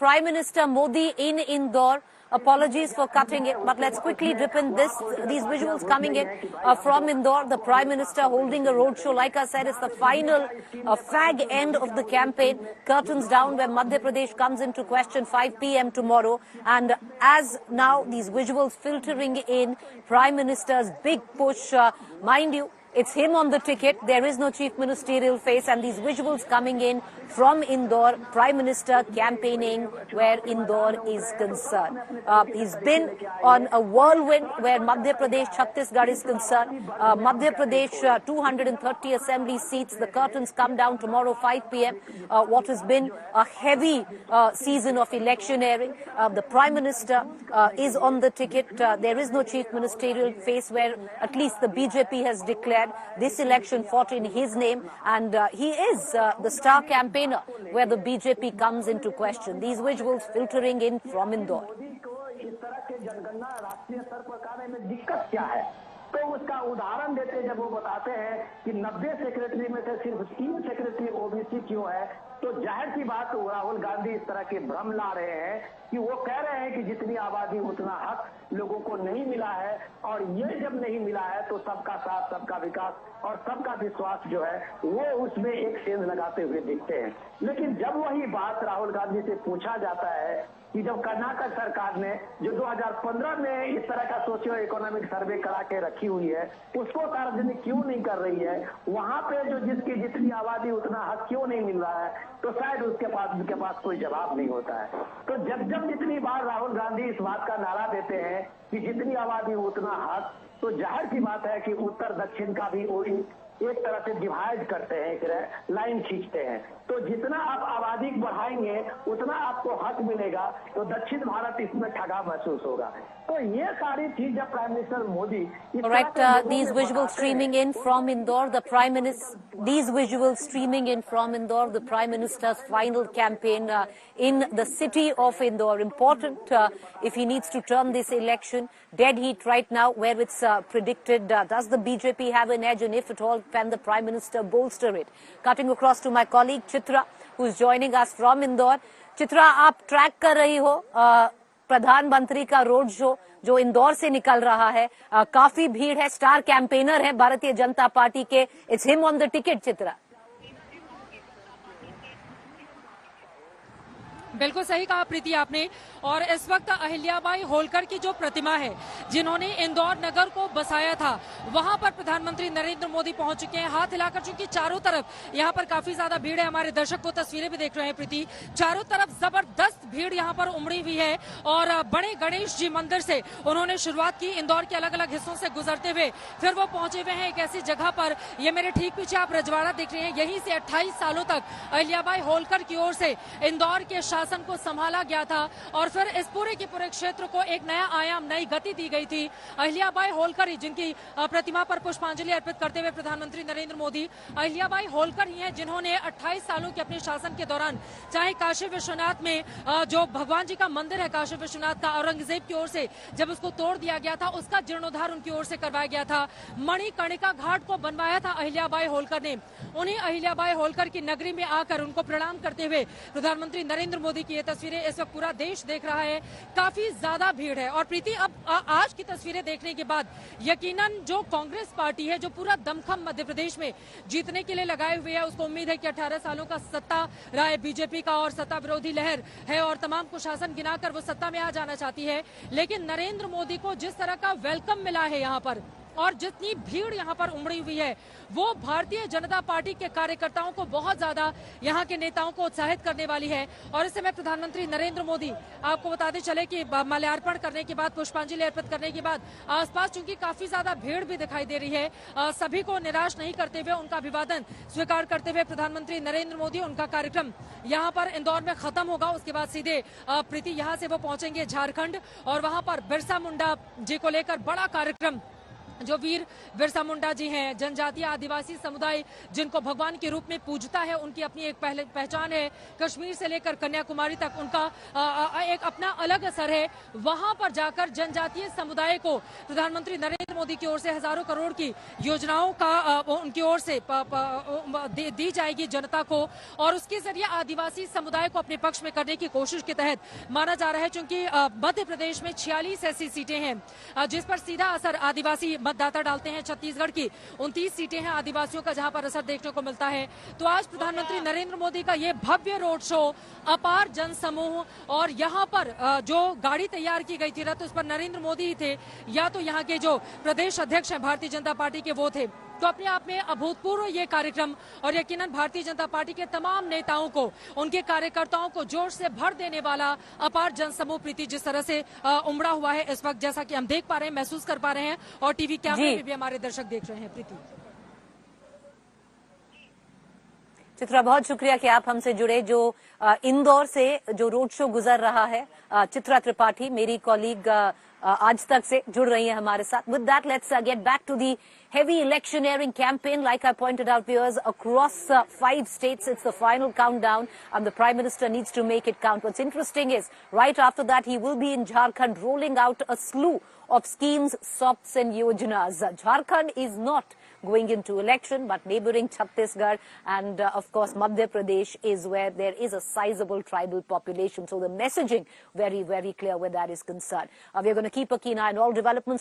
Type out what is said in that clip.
Prime Minister Modi in Indore. Apologies for cutting it, but let's quickly dip in these visuals coming in from Indore. The Prime Minister holding a roadshow. Like I said, it's the final fag end of the campaign. Curtains down where Madhya Pradesh comes into question 5 p.m. tomorrow. And as now these visuals filtering in, Prime Minister's big push, mind you, it's him on the ticket. There is no chief ministerial face, and these visuals coming in from Indore, Prime Minister campaigning where Indore is concerned. He's been on a whirlwind where Madhya Pradesh, Chhattisgarh is concerned. Madhya Pradesh, 230 assembly seats. The curtains come down tomorrow 5 p.m. What has been a heavy season of electioneering. The Prime Minister is on the ticket. There is no chief ministerial face where at least the BJP has declared this election fought in his name, and he is the star campaigner where the BJP comes into question. These visuals filtering in from Indore. तो उसका उदाहरण देते जब वो बताते हैं कि 90 secretary में से सिर्फ 3 सेक्रेटरी ओबीसी क्यों है, तो जाहिर सी बात राहुल गांधी इस तरह के भ्रम ला रहे हैं कि वो कह रहे हैं कि जितनी आबादी उतना हक लोगों को नहीं मिला है, और ये जब नहीं मिला है तो सबका साथ, सबका विकास और सबका विश्वास जो है वो उसमें एक सेंध लगाते हुए दिखते हैं। लेकिन जब वही बात राहुल गांधी से पूछा जाता है कि जब कर्नाटक सरकार ने जो 2015 में इस तरह का सोशियो इकोनॉमिक सर्वे करा के रखी हुई है उसको सार्वजनिक क्यों नहीं कर रही है, वहां पे जो जिसकी जितनी आबादी उतना हक क्यों नहीं मिल रहा है, तो शायद उसके पास कोई जवाब नहीं होता है। तो जब जितनी बार राहुल गांधी इस बात का नारा देते हैं कि जितनी आबादी उतना हक, तो जाहिर सी बात है कि उत्तर दक्षिण का भी एक तरह से डिवाइड करते हैं, एक लाइन खींचते हैं। तो जितना आप आबादी बढ़ाएंगे उतना आपको हक मिलेगा, तो दक्षिण भारत इसमें ठगा महसूस होगा। तो ये सारी चीज जब prime minister Modi these visuals streaming in from Indore, the Prime Minister, these visuals streaming in from Indore, the Prime Minister's final campaign in the city of Indore. Important if he needs to turn this election dead heat right now, where it's predicted. Does the BJP have an edge, and if at all, can the Prime Minister bolster it? Cutting across to my colleague Chitra, who is joining us from Indore. Chitra, आप track कर रही हो प्रधानमंत्री का road show जो इंदौर से निकल रहा है, काफी भीड़ है, स्टार कैंपेनर है भारतीय जनता पार्टी के, it's him on the ticket. Chitra, बिल्कुल सही कहा प्रीति आपने। और इस वक्त अहिल्याबाई होलकर की जो प्रतिमा है जिन्होंने इंदौर नगर को बसाया था, वहां पर प्रधानमंत्री नरेंद्र मोदी पहुंच चुके हैं हाथ हिलाकर, चूंकि चारों तरफ यहां पर काफी ज्यादा भीड़ है। हमारे दर्शक को तस्वीरें भी देख रहे हैं प्रीति, चारों तरफ जबरदस्त भीड़ यहां पर उमड़ी हुई है। और बड़े गणेश जी मंदिर से उन्होंने शुरुआत की, इंदौर के अलग अलग हिस्सों से गुजरते हुए फिर वो पहुंचे हुए हैं एक ऐसी जगह पर, ये मेरे ठीक पीछे आप रजवाड़ा देख रहे हैं, यहीं से 28 सालों तक अहिल्याबाई होलकर की ओर से इंदौर के शासन को संभाला गया था, और फिर इस पूरे के पूरे क्षेत्र को एक नया आयाम, नई गति दी गई थी। अहिल्याबाई होलकर ही, जिनकी प्रतिमा पर पुष्पांजलि अर्पित करते हुए प्रधानमंत्री नरेंद्र मोदी, अहिल्याबाई होलकर ही हैं जिन्होंने 28 सालों के अपने शासन के दौरान, चाहे काशी विश्वनाथ में जो भगवान जी का मंदिर है काशी विश्वनाथ का, औरंगजेब की ओर से जब उसको तोड़ दिया गया था उसका जीर्णोद्धार उनकी ओर से करवाया गया था, मणिकर्णिका घाट को बनवाया था अहिल्याबाई होलकर ने। उन्हीं अहिल्याबाई होलकर की नगरी में आकर उनको प्रणाम करते हुए प्रधानमंत्री नरेंद्र मोदी की ये तस्वीरें इस वक्त पूरा देश देख रहा है, काफी ज्यादा भीड़ है। और प्रीति, अब आज की तस्वीरें देखने के बाद यकीनन जो कांग्रेस पार्टी है जो पूरा दमखम मध्य प्रदेश में जीतने के लिए लगाए हुए है, उसको उम्मीद है कि 18 सालों का सत्ता रहा है बीजेपी का और सत्ता विरोधी लहर है और तमाम को शासन गिनाकर वो सत्ता में आ जाना चाहती है। लेकिन नरेंद्र मोदी को जिस तरह का वेलकम मिला है यहाँ पर और जितनी भीड़ यहाँ पर उमड़ी हुई है, वो भारतीय जनता पार्टी के कार्यकर्ताओं को बहुत ज्यादा, यहाँ के नेताओं को उत्साहित करने वाली है। और इस समय प्रधानमंत्री नरेंद्र मोदी, आपको बताते चले कि माल्यार्पण करने के बाद, पुष्पांजलि अर्पित करने के बाद आसपास चूंकि काफी ज्यादा भीड़ भी दिखाई दे रही है, सभी को निराश नहीं करते हुए, उनका अभिवादन स्वीकार करते हुए प्रधानमंत्री नरेंद्र मोदी, उनका कार्यक्रम यहाँ पर इंदौर में खत्म होगा। उसके बाद सीधे प्रीति यहाँ से वो पहुंचेंगे झारखंड और वहां पर बिरसा मुंडा जी को लेकर बड़ा कार्यक्रम जो वीर बिरसा मुंडा जी हैं, जनजातीय आदिवासी समुदाय जिनको भगवान के रूप में पूजता है, उनकी अपनी एक पहचान है। कश्मीर से लेकर कन्याकुमारी तक उनका एक अपना अलग असर है। वहां पर जाकर जनजातीय समुदाय को प्रधानमंत्री नरेंद्र मोदी की ओर से हजारों करोड़ की योजनाओं का उनकी ओर से दी जाएगी जनता को, और उसके जरिए आदिवासी समुदाय को अपने पक्ष में करने की कोशिश के तहत माना जा रहा है। क्योंकि मध्य प्रदेश में 46 ऐसी सीटें हैं जिस पर सीधा असर आदिवासी मतदाता डालते हैं। छत्तीसगढ़ की 29 सीटें हैं आदिवासियों का जहां पर असर देखने को मिलता है। तो आज प्रधानमंत्री नरेंद्र मोदी का ये भव्य रोड शो, अपार जनसमूह, और यहाँ पर जो गाड़ी तैयार की गई थी रथ, उस पर नरेंद्र मोदी ही थे, या तो यहाँ के जो प्रदेश अध्यक्ष हैं भारतीय जनता पार्टी के वो थे। तो अपने आप में अभूतपूर्व ये कार्यक्रम, और यकीनन भारतीय जनता पार्टी के तमाम नेताओं को, उनके कार्यकर्ताओं को जोश से भर देने वाला अपार जनसमूह प्रीति जिस तरह से उमड़ा हुआ है इस वक्त, जैसा कि हम देख पा रहे हैं, महसूस कर पा रहे हैं, और टीवी कैमरे में भी हमारे दर्शक देख रहे हैं। प्रीति, चित्रा, बहुत शुक्रिया कि आप हमसे जुड़े। जो इंदौर से जो रोड शो गुजर रहा है, चित्रा त्रिपाठी मेरी कॉलीग आज तक से जुड़ रही है हमारे साथ। With that, let's get back to the heavy electioneering campaign. Like I pointed out, viewers, across 5 states, it's the final countdown, and the Prime Minister needs to make it count. What's interesting is, right after that, he will be in Jharkhand rolling out a slew of schemes, SOPs and yojanas. Jharkhand is not going into election, but neighboring Chhattisgarh and of course Madhya Pradesh is where there is a sizable tribal population. So the messaging very, very clear where that is concerned. We are going to keep a keen eye on all developments.